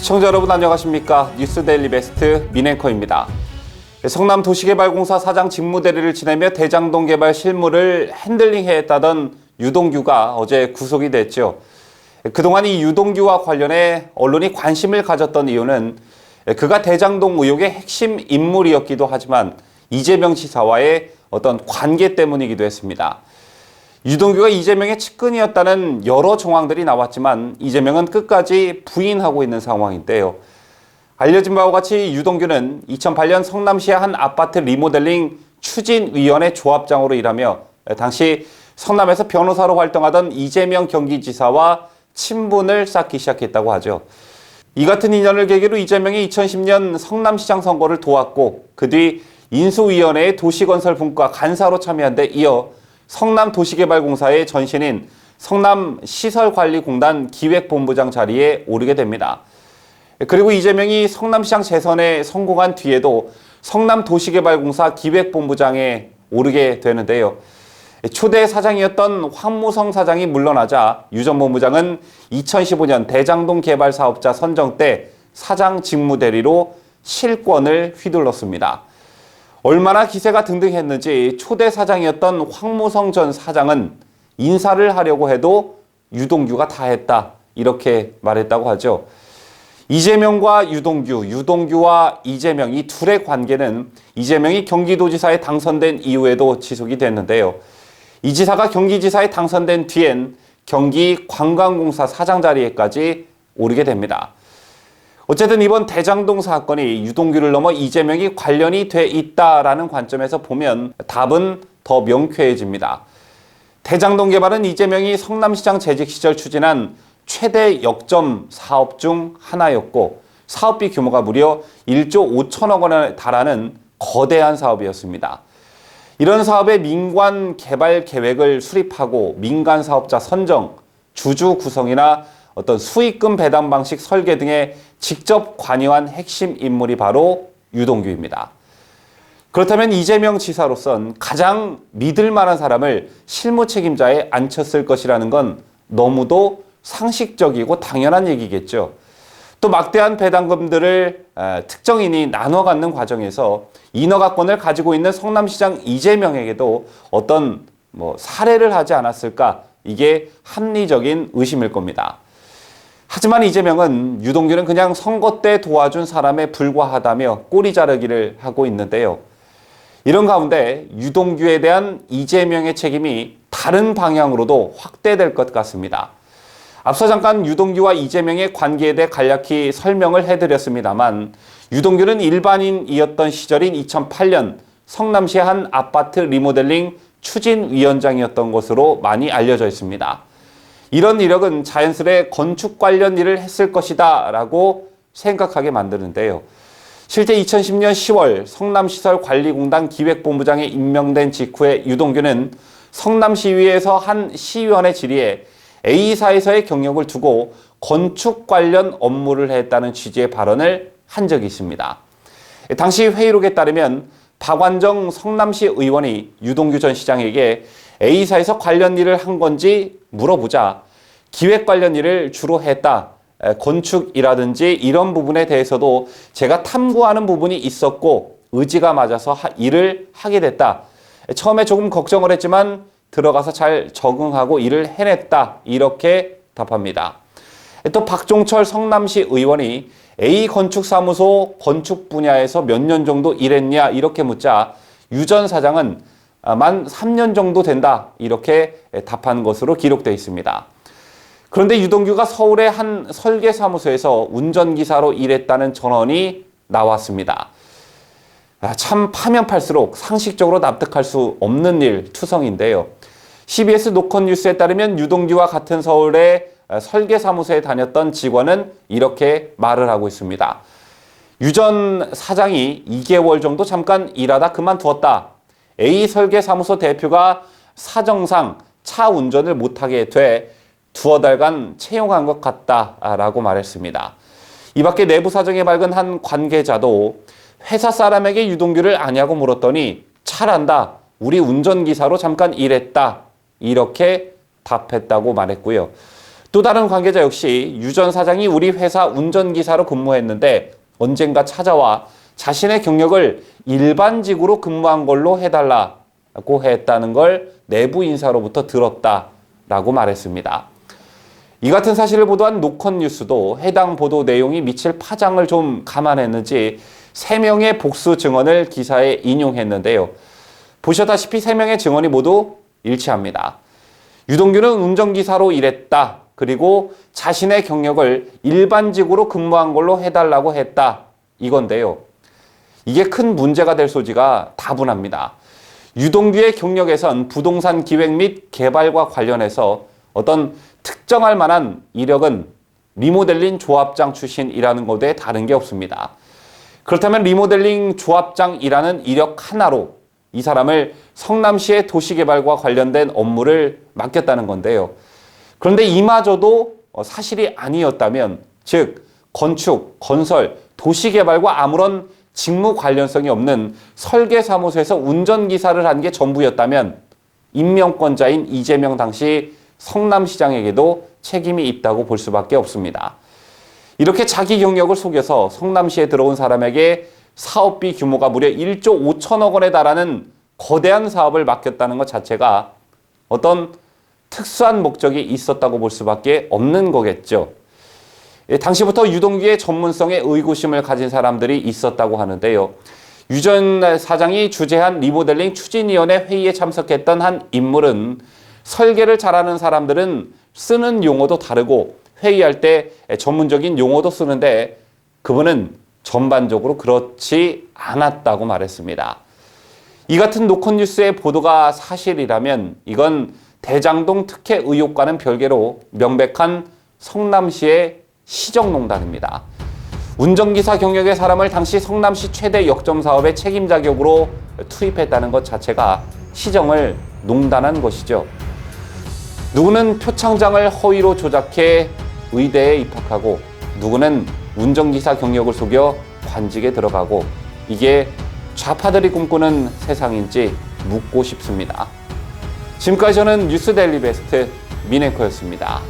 시청자 여러분 안녕하십니까? 뉴스데일리 베스트 민앵커입니다. 성남도시개발공사 사장 직무대리를 지내며 대장동 개발 실무를 핸들링했다던 유동규가 어제 구속이 됐죠. 그동안 이 유동규와 관련해 언론이 관심을 가졌던 이유는 그가 대장동 의혹의 핵심 인물이었기도 하지만 이재명 지사와의 어떤 관계 때문이기도 했습니다. 유동규가 이재명의 측근이었다는 여러 정황들이 나왔지만 이재명은 끝까지 부인하고 있는 상황인데요. 알려진 바와 같이 유동규는 2008년 성남시의 한 아파트 리모델링 추진위원회 조합장으로 일하며 당시 성남에서 변호사로 활동하던 이재명 경기지사와 친분을 쌓기 시작했다고 하죠. 이 같은 인연을 계기로 이재명이 2010년 성남시장 선거를 도왔고 그 뒤 인수위원회의 도시건설분과 간사로 참여한 데 이어 성남도시개발공사의 전신인 성남시설관리공단 기획본부장 자리에 오르게 됩니다. 그리고 이재명이 성남시장 재선에 성공한 뒤에도 성남도시개발공사 기획본부장에 오르게 되는데요. 초대 사장이었던 황무성 사장이 물러나자 유 전 본부장은 2015년 대장동 개발 사업자 선정 때 사장 직무대리로 실권을 휘둘렀습니다. 얼마나 기세가 등등했는지 초대 사장이었던 황무성 전 사장은 인사를 하려고 해도 유동규가 다 했다 이렇게 말했다고 하죠. 이재명과 유동규, 유동규와 이재명 이 둘의 관계는 이재명이 경기도지사에 당선된 이후에도 지속이 됐는데요. 이 지사가 경기지사에 당선된 뒤엔 경기관광공사 사장 자리에까지 오르게 됩니다. 어쨌든 이번 대장동 사건이 유동규를 넘어 이재명이 관련이 돼 있다라는 관점에서 보면 답은 더 명쾌해집니다. 대장동 개발은 이재명이 성남시장 재직 시절 추진한 최대 역점 사업 중 하나였고 사업비 규모가 무려 1조 5천억 원에 달하는 거대한 사업이었습니다. 이런 사업의 민관 개발 계획을 수립하고 민간 사업자 선정, 주주 구성이나 어떤 수익금 배당 방식 설계 등에 직접 관여한 핵심 인물이 바로 유동규입니다. 그렇다면 이재명 지사로선 가장 믿을 만한 사람을 실무 책임자에 앉혔을 것이라는 건 너무도 상식적이고 당연한 얘기겠죠. 또 막대한 배당금들을 특정인이 나눠 갖는 과정에서 인허가권을 가지고 있는 성남시장 이재명에게도 어떤 사례를 하지 않았을까? 이게 합리적인 의심일 겁니다. 하지만 이재명은 유동규는 그냥 선거 때 도와준 사람에 불과하다며 꼬리 자르기를 하고 있는데요. 이런 가운데 유동규에 대한 이재명의 책임이 다른 방향으로도 확대될 것 같습니다. 앞서 잠깐 유동규와 이재명의 관계에 대해 간략히 설명을 해드렸습니다만 유동규는 일반인이었던 시절인 2008년 성남시의 한 아파트 리모델링 추진위원장이었던 것으로 많이 알려져 있습니다. 이런 이력은 자연스레 건축 관련 일을 했을 것이다 라고 생각하게 만드는데요. 실제 2010년 10월 성남시설관리공단 기획본부장에 임명된 직후에 유동규는 성남시의회에서 한 시의원의 질의에 A사에서의 경력을 두고 건축 관련 업무를 했다는 취지의 발언을 한 적이 있습니다. 당시 회의록에 따르면 박완정 성남시 의원이 유동규 전 시장에게 A사에서 관련 일을 한 건지 물어보자 기획 관련 일을 주로 했다. 건축이라든지 이런 부분에 대해서도 제가 탐구하는 부분이 있었고 의지가 맞아서 일을 하게 됐다. 처음에 조금 걱정을 했지만 들어가서 잘 적응하고 일을 해냈다. 이렇게 답합니다. 또 박종철 성남시 의원이 A건축사무소 건축 분야에서 몇 년 정도 일했냐 이렇게 묻자 유 전 사장은 만 3년 정도 된다. 이렇게 답한 것으로 기록되어 있습니다. 그런데 유동규가 서울의 한 설계사무소에서 운전기사로 일했다는 전언이 나왔습니다. 참 파면 팔수록 상식적으로 납득할 수 없는 일 투성인데요. CBS 노컷 뉴스에 따르면 유동규와 같은 서울의 설계사무소에 다녔던 직원은 이렇게 말을 하고 있습니다. 유 전 사장이 2개월 정도 잠깐 일하다 그만두었다. A 설계사무소 대표가 사정상 차 운전을 못하게 돼 두어 달간 채용한 것 같다라고 말했습니다. 이 밖에 내부 사정이 밝은 한 관계자도 회사 사람에게 유동규를 아냐고 물었더니 잘한다. 우리 운전기사로 잠깐 일했다. 이렇게 답했다고 말했고요. 또 다른 관계자 역시 유 전 사장이 우리 회사 운전기사로 근무했는데 언젠가 찾아와 자신의 경력을 일반직으로 근무한 걸로 해달라고 했다는 걸 내부 인사로부터 들었다라고 말했습니다. 이 같은 사실을 보도한 노컷뉴스도 해당 보도 내용이 미칠 파장을 좀 감안했는지 3명의 복수 증언을 기사에 인용했는데요. 보셨다시피 3명의 증언이 모두 일치합니다. 유동규는 운전기사로 일했다. 그리고 자신의 경력을 일반직으로 근무한 걸로 해달라고 했다. 이건데요. 이게 큰 문제가 될 소지가 다분합니다. 유동규의 경력에선 부동산 기획 및 개발과 관련해서 어떤 특정할 만한 이력은 리모델링 조합장 출신이라는 것에 다른 게 없습니다. 그렇다면 리모델링 조합장이라는 이력 하나로 이 사람을 성남시의 도시개발과 관련된 업무를 맡겼다는 건데요. 그런데 이마저도 사실이 아니었다면, 즉 건축, 건설, 도시개발과 아무런 직무 관련성이 없는 설계사무소에서 운전기사를 한 게 전부였다면 임명권자인 이재명 당시 성남시장에게도 책임이 있다고 볼 수밖에 없습니다. 이렇게 자기 경력을 속여서 성남시에 들어온 사람에게 사업비 규모가 무려 1조 5천억 원에 달하는 거대한 사업을 맡겼다는 것 자체가 어떤 특수한 목적이 있었다고 볼 수밖에 없는 거겠죠. 당시부터 유동규의 전문성에 의구심을 가진 사람들이 있었다고 하는데요. 유 전 사장이 주재한 리모델링 추진위원회 회의에 참석했던 한 인물은 설계를 잘하는 사람들은 쓰는 용어도 다르고 회의할 때 전문적인 용어도 쓰는데 그분은 전반적으로 그렇지 않았다고 말했습니다. 이 같은 노컷뉴스의 보도가 사실이라면 이건 대장동 특혜 의혹과는 별개로 명백한 성남시의 시정농단입니다. 운전기사 경력의 사람을 당시 성남시 최대 역점 사업의 책임 자격으로 투입했다는 것 자체가 시정을 농단한 것이죠. 누구는 표창장을 허위로 조작해 의대에 입학하고 누구는 운전기사 경력을 속여 관직에 들어가고 이게 좌파들이 꿈꾸는 세상인지 묻고 싶습니다. 지금까지 저는 뉴스데일리 베스트 민앵커였습니다.